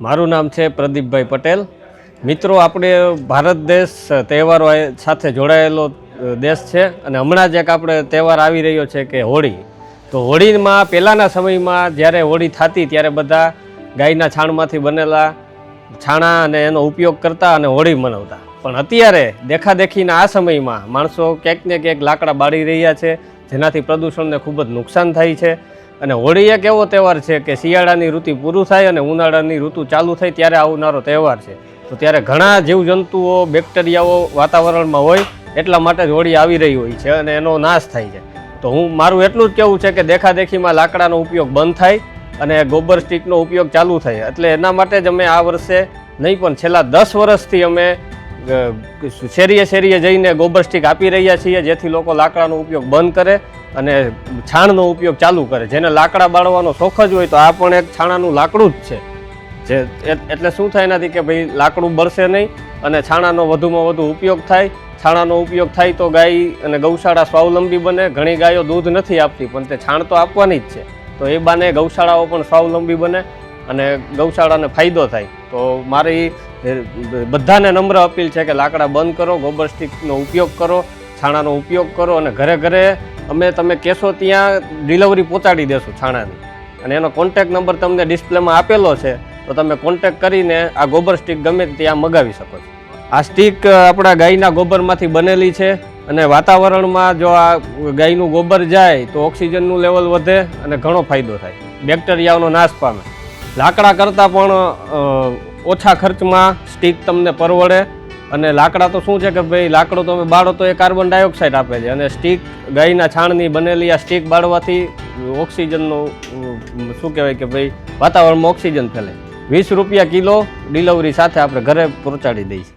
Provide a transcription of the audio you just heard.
મારું નામ છે પ્રદીપભાઈ પટેલ। મિત્રો, આપણે ભારત દેશ તહેવારો સાથે જોડાયેલો દેશ છે અને હમણાં જ એક આપણે તહેવાર આવી રહ્યો છે કે હોળી। તો હોળીમાં પહેલાંના સમયમાં જ્યારે હોળી થતી ત્યારે બધા ગાયના છાણમાંથી બનેલા છાણા અને એનો ઉપયોગ કરતા અને હોળી મનાવતા। પણ અત્યારે દેખાદેખીના આ સમયમાં માણસો ક્યાંક ને ક્યાંક લાકડા બાળી રહ્યા છે, જેનાથી પ્રદૂષણને ખૂબ જ નુકસાન થાય છે। અને હોળી એક એવો તહેવાર છે કે શિયાળાની ઋતુ પૂરું થાય અને ઉનાળાની ઋતુ ચાલુ થાય ત્યારે આવનારો તહેવાર છે। તો ત્યારે ઘણા જીવજંતુઓ, બેક્ટેરિયાઓ વાતાવરણમાં હોય, એટલા માટે જ હોળી આવી રહી હોય છે અને એનો નાશ થાય છે। તો મારું એટલું જ કહેવું છે કે દેખાદેખીમાં લાકડાનો ઉપયોગ બંધ થાય અને ગોબર સ્ટીકનો ઉપયોગ ચાલુ થાય। એટલે એના માટે જ અમે આ વર્ષે નહીં પણ છેલ્લા 10 વર્ષથી અમે શેરીએ શેરીએ જઈને ગોબર સ્ટીક આપી રહ્યા છીએ, જેથી લોકો લાકડાનો ઉપયોગ બંધ કરે અને છાણનો ઉપયોગ ચાલુ કરે। જેને લાકડા બાળવાનો શોખ જ હોય તો આ પણ એક છાણાનું લાકડું જ છે, એટલે શું થાય એનાથી કે ભાઈ લાકડું બળશે નહીં અને છાણાનો વધુમાં વધુ ઉપયોગ થાય। છાણાનો ઉપયોગ થાય તો ગાય અને ગૌશાળા સ્વાવલંબી બને। ઘણી ગાયો દૂધ નથી આપતી પણ તે છાણ તો આપવાની જ છે, તો એ બાને ગૌશાળાઓ પણ સ્વાવલંબી બને અને ગૌશાળાને ફાયદો થાય। તો મારી બધાને નમ્ર અપીલ છે કે લાકડા બંધ કરો, ગોબર સ્ટીકનો ઉપયોગ કરો, છાણાનો ઉપયોગ કરો અને ઘરે ઘરે તમે કહેશો ત્યાં ડિલિવરી પહોંચાડી દેશું છાણાની। અને એનો કોન્ટેક નંબર તમને ડિસ્પ્લેમાં આપેલો છે, તો તમે કોન્ટેક કરીને આ ગોબર સ્ટીક ગમે ત્યાં મગાવી શકો છો। આ સ્ટીક આપણા ગાયના ગોબરમાંથી બનેલી છે અને વાતાવરણમાં જો આ ગાયનું ગોબર જાય તો ઓક્સિજનનું લેવલ વધે અને ઘણો ફાયદો થાય, બેક્ટેરિયાઓનો નાશ પામે। લાકડા કરતાં પણ ઓછા ખર્ચમાં સ્ટીક તમને પરવડે। અને લાકડા તો શું છે કે ભાઈ લાકડો તમે બાળો તો એ કાર્બન ડાયોક્સાઇડ આપે છે, અને સ્ટીક ગાયના છાણની બનેલી આ સ્ટીક બાળવાથી ઓક્સિજનનું શું કહેવાય કે ભાઈ વાતાવરણમાં ઓક્સિજન ફેલે। 20 રૂપિયા કિલો ડિલિવરી સાથે આપણે ઘરે પહોંચાડી દઈએ છીએ।